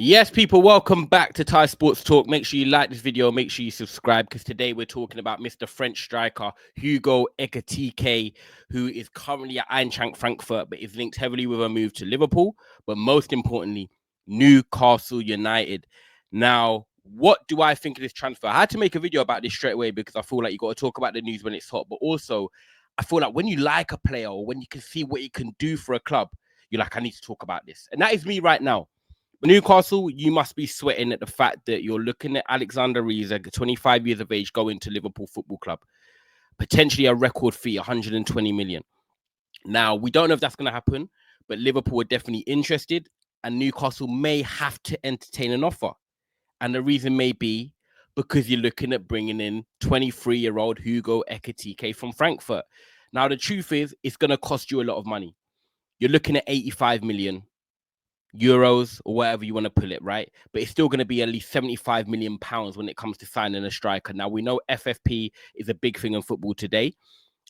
Yes, people, welcome back to Thai Sports Talk. Make sure you like this video, make sure you subscribe, because today we're talking about Mr. French striker Hugo Ekitike, who is currently at Eintracht Frankfurt, but is linked heavily with a move to Liverpool, but most importantly, Newcastle United. Now, what do I think of this transfer? I had to make a video about this straight away because I feel like you got to talk about the news when it's hot, but also I feel like when you like a player or when you can see what he can do for a club, you're like, I need to talk about this. And that is me right now. Newcastle, you must be sweating at the fact that you're looking at Alexander Isak, 25 years of age, going to Liverpool Football Club. Potentially a record fee, 120 million. Now, we don't know if that's going to happen, but Liverpool are definitely interested, and Newcastle may have to entertain an offer. And the reason may be because you're looking at bringing in 23-year-old Hugo Ekitike from Frankfurt. Now, the truth is, it's going to cost you a lot of money. You're looking at 85 million euros or whatever you want to pull it, right? But it's still going to be at least 75 million pounds when it comes to signing a striker. Now, we know FFP is a big thing in football today,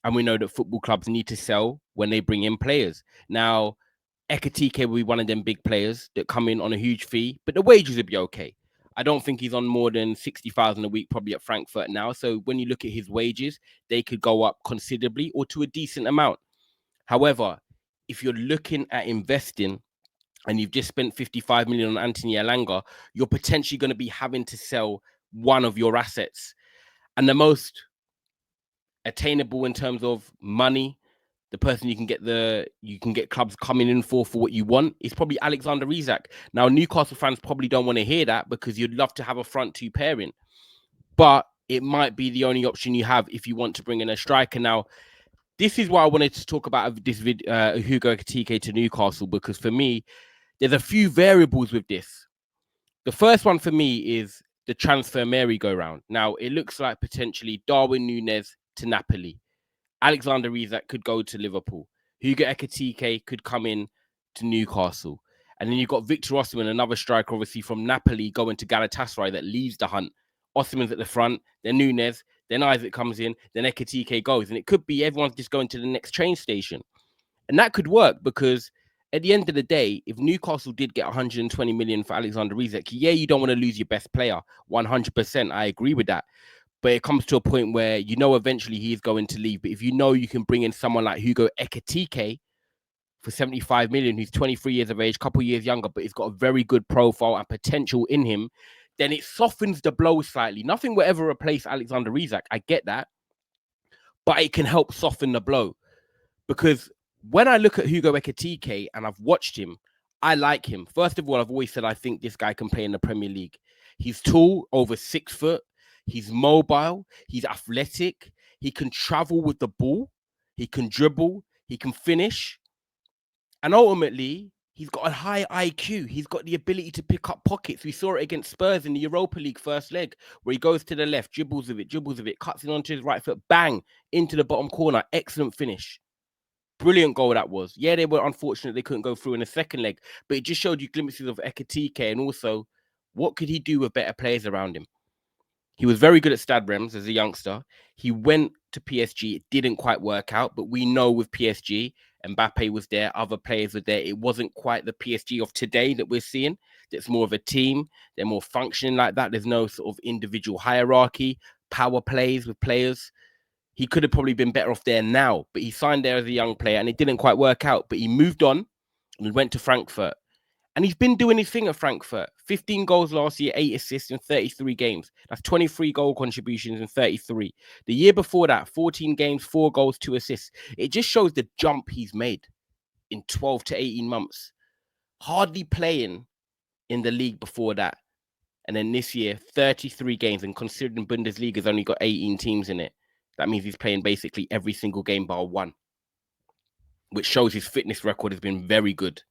and we know that football clubs need to sell when they bring in players. Now, Ekitike will be one of them big players that come in on a huge fee, but the wages will be okay. I don't think he's on more than 60,000 a week, probably at Frankfurt now. So when you look at his wages, they could go up considerably or to a decent amount. However, if you're looking at investing, and you've just spent 55 million on Anthony Elanga, you're potentially going to be having to sell one of your assets. And the most attainable in terms of money, the person you can get clubs coming in for what you want, is probably Alexander Isak. Now, Newcastle fans probably don't want to hear that because you'd love to have a front two pairing, but it might be the only option you have if you want to bring in a striker. Now, this is why I wanted to talk about this Hugo Ekitike to Newcastle, because for me, there's a few variables with this. The first one for me is the transfer merry-go-round. Now, it looks like potentially Darwin Núñez to Napoli. Alexander Isak could go to Liverpool. Hugo Ekitike could come in to Newcastle. And then you've got Victor Osimhen, another striker, obviously, from Napoli, going to Galatasaray that leaves the hunt. Osimhen's at the front, then Núñez, then Isak comes in, then Ekitike goes. And it could be everyone's just going to the next train station. And that could work because at the end of the day, if Newcastle did get 120 million for Alexander Isak, yeah, you don't want to lose your best player. 100%. I agree with that. But it comes to a point where you know eventually he is going to leave. But if you know you can bring in someone like Hugo Ekitike for 75 million, who's 23 years of age, a couple of years younger, but he's got a very good profile and potential in him, then it softens the blow slightly. Nothing will ever replace Alexander Isak. I get that. But it can help soften the blow. Because when I look at Hugo Ekitike and I've watched him, I like him. First of all, I've always said I think this guy can play in the Premier League. He's tall, over 6 foot. He's mobile. He's athletic. He can travel with the ball. He can dribble. He can finish. And ultimately, he's got a high IQ. He's got the ability to pick up pockets. We saw it against Spurs in the Europa League first leg, where he goes to the left, dribbles with it, cuts it onto his right foot, bang, into the bottom corner. Excellent finish. Brilliant goal that was. Yeah, they were unfortunate they couldn't go through in the second leg, but it just showed you glimpses of Ekitike and also what could he do with better players around him. He was very good at Stade Reims as a youngster. He went to PSG. It didn't quite work out, but we know with PSG, Mbappe was there, other players were there. It wasn't quite the PSG of today that we're seeing. It's more of a team. They're more functioning like that. There's no sort of individual hierarchy, power plays with players. He could have probably been better off there now, but he signed there as a young player and it didn't quite work out. But he moved on and went to Frankfurt. And he's been doing his thing at Frankfurt. 15 goals last year, 8 assists in 33 games. That's 23 goal contributions in 33. The year before that, 14 games, 4 goals, 2 assists. It just shows the jump he's made in 12 to 18 months. Hardly playing in the league before that. And then this year, 33 games. And considering Bundesliga's only got 18 teams in it, that means he's playing basically every single game bar one, which shows his fitness record has been very good.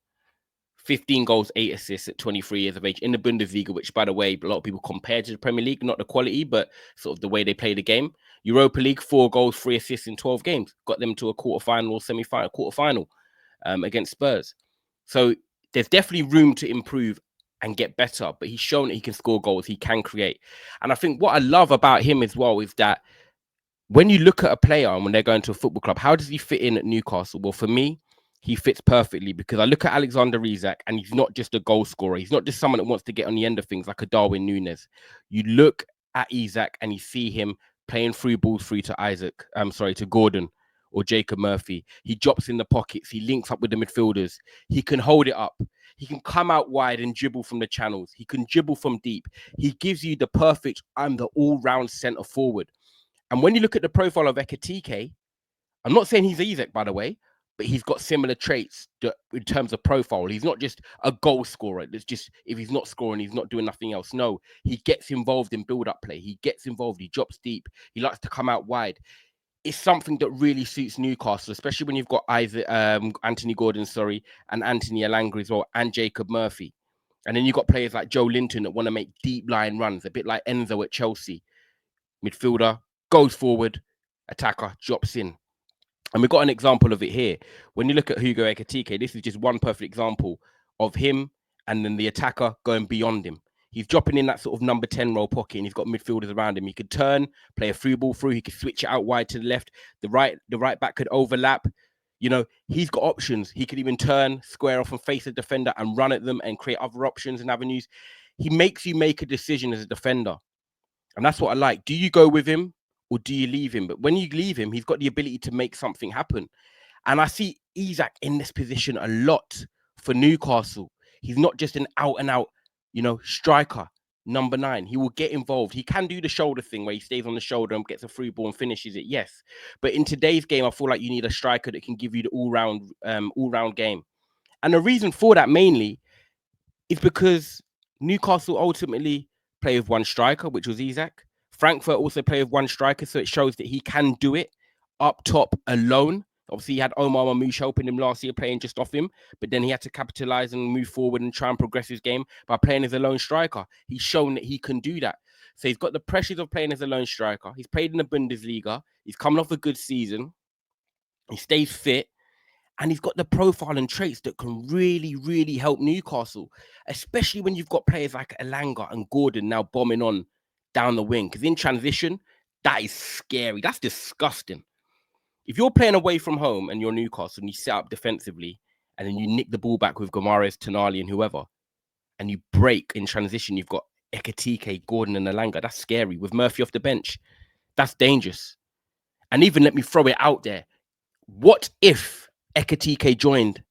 15 goals, 8 assists at 23 years of age in the Bundesliga, which, by the way, a lot of people compare to the Premier League, not the quality, but sort of the way they play the game. Europa League, 4 goals, 3 assists in 12 games. Got them to a quarterfinal or semi-final, quarterfinal against Spurs. So there's definitely room to improve and get better, but he's shown that he can score goals, he can create. And I think what I love about him as well is that when you look at a player and when they're going to a football club, how does he fit in at Newcastle? Well, for me, he fits perfectly, because I look at Alexander Isak and he's not just a goal scorer. He's not just someone that wants to get on the end of things like a Darwin Núñez. You look at Isak and you see him playing through balls through to to Gordon or Jacob Murphy. He drops in the pockets. He links up with the midfielders. He can hold it up. He can come out wide and dribble from the channels. He can dribble from deep. He gives you the perfect and the all-round centre forward. And when you look at the profile of Ekitike, I'm not saying he's Isak, by the way, but he's got similar traits in terms of profile. He's not just a goal scorer. It's just, if he's not scoring, he's not doing nothing else. No, he gets involved in build-up play. He gets involved. He drops deep. He likes to come out wide. It's something that really suits Newcastle, especially when you've got Anthony Gordon, and Anthony Elanga as well, and Jacob Murphy. And then you've got players like Joe Linton that want to make deep line runs, a bit like Enzo at Chelsea. Midfielder, goes forward, attacker, drops in. And we've got an example of it here. When you look at Hugo Ekitike, this is just one perfect example of him and then the attacker going beyond him. He's dropping in that sort of number 10 role pocket, and he's got midfielders around him. He could turn, play a through ball through. He could switch it out wide to the left. The right back could overlap. You know, he's got options. He could even turn, square off and face a defender and run at them and create other options and avenues. He makes you make a decision as a defender. And that's what I like. Do you go with him or do you leave him? But when you leave him, he's got the ability to make something happen. And I see Isak in this position a lot for Newcastle. He's not just an out and out, striker, number 9. He will get involved. He can do the shoulder thing where he stays on the shoulder and gets a free ball and finishes it. Yes. But in today's game, I feel like you need a striker that can give you the all-round game. And the reason for that mainly is because Newcastle ultimately play with one striker, which was Isak. Frankfurt also play with one striker, so it shows that he can do it up top alone. Obviously, he had Omar Mamouche helping him last year, playing just off him, but then he had to capitalize and move forward and try and progress his game by playing as a lone striker. He's shown that he can do that. So he's got the pressures of playing as a lone striker. He's played in the Bundesliga. He's coming off a good season. He stays fit. And he's got the profile and traits that can really, really help Newcastle, especially when you've got players like Elanga and Gordon now bombing on down the wing. Because in transition, that is scary. That's disgusting. If you're playing away from home and you're Newcastle and you set up defensively and then you nick the ball back with Gomares, Tonali and whoever, and you break in transition, you've got Ekitike, Gordon and Elanga. That's scary. With Murphy off the bench, that's dangerous. And even let me throw it out there. What if Ekitike joined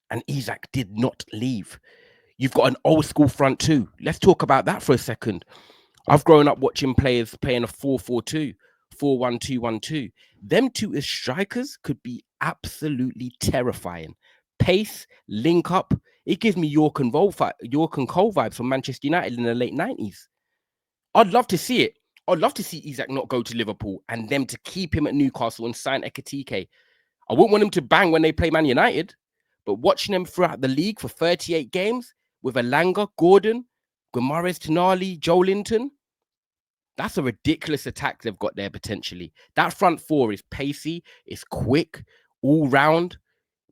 and Isak did not leave? You've got an old school front two. Let's talk about that for a second. I've grown up watching players playing a 4-4-2, 4-1-2-1-2. Them two as strikers could be absolutely terrifying. Pace, link up. It gives me York and Cole vibes from Manchester United in the late 90s. I'd love to see it. I'd love to see Isak not go to Liverpool and them to keep him at Newcastle and sign Ekitike. I wouldn't want him to bang when they play Man United, but watching them throughout the league for 38 games with Elanga, Gordon, Gomares, Tonali, Joe Linton, that's a ridiculous attack they've got there potentially. That front four is pacey, it's quick, all round.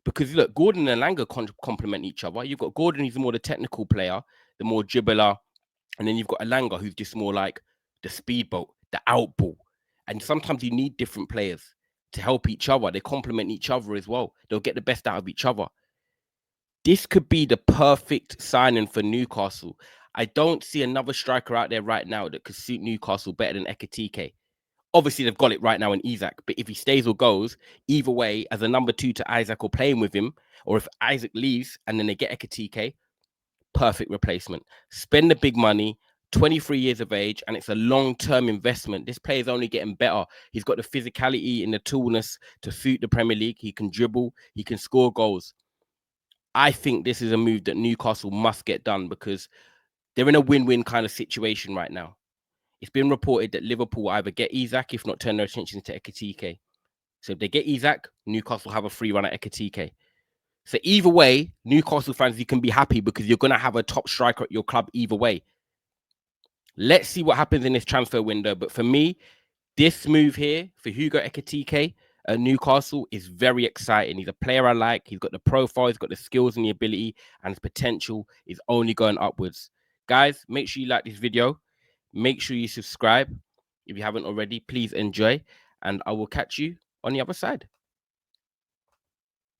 Because look, Gordon and Elanga complement each other. You've got Gordon, who's more the technical player, the more dribbler, and then you've got Elanga, who's just more like the speedboat, the outball. And sometimes you need different players to help each other. They complement each other as well. They'll get the best out of each other. This could be the perfect signing for Newcastle. I don't see another striker out there right now that could suit Newcastle better than Ekitike. Obviously, they've got it right now in Isak, but if he stays or goes, either way, as a number 2 to Isak or playing with him, or if Isak leaves and then they get Ekitike, perfect replacement. Spend the big money, 23 years of age, and it's a long-term investment. This player is only getting better. He's got the physicality and the toolness to suit the Premier League. He can dribble. He can score goals. I think this is a move that Newcastle must get done because they're in a win-win kind of situation right now. It's been reported that Liverpool will either get Isak, if not turn their attention to Ekitike. So if they get Isak, Newcastle have a free run at Ekitike. So either way, Newcastle fans, you can be happy because you're going to have a top striker at your club either way. Let's see what happens in this transfer window. But for me, this move here for Hugo Ekitike at Newcastle is very exciting. He's a player I like. He's got the profile, he's got the skills and the ability, and his potential is only going upwards. Guys, make sure you like this video. Make sure you subscribe if you haven't already. Please enjoy, and I will catch you on the other side.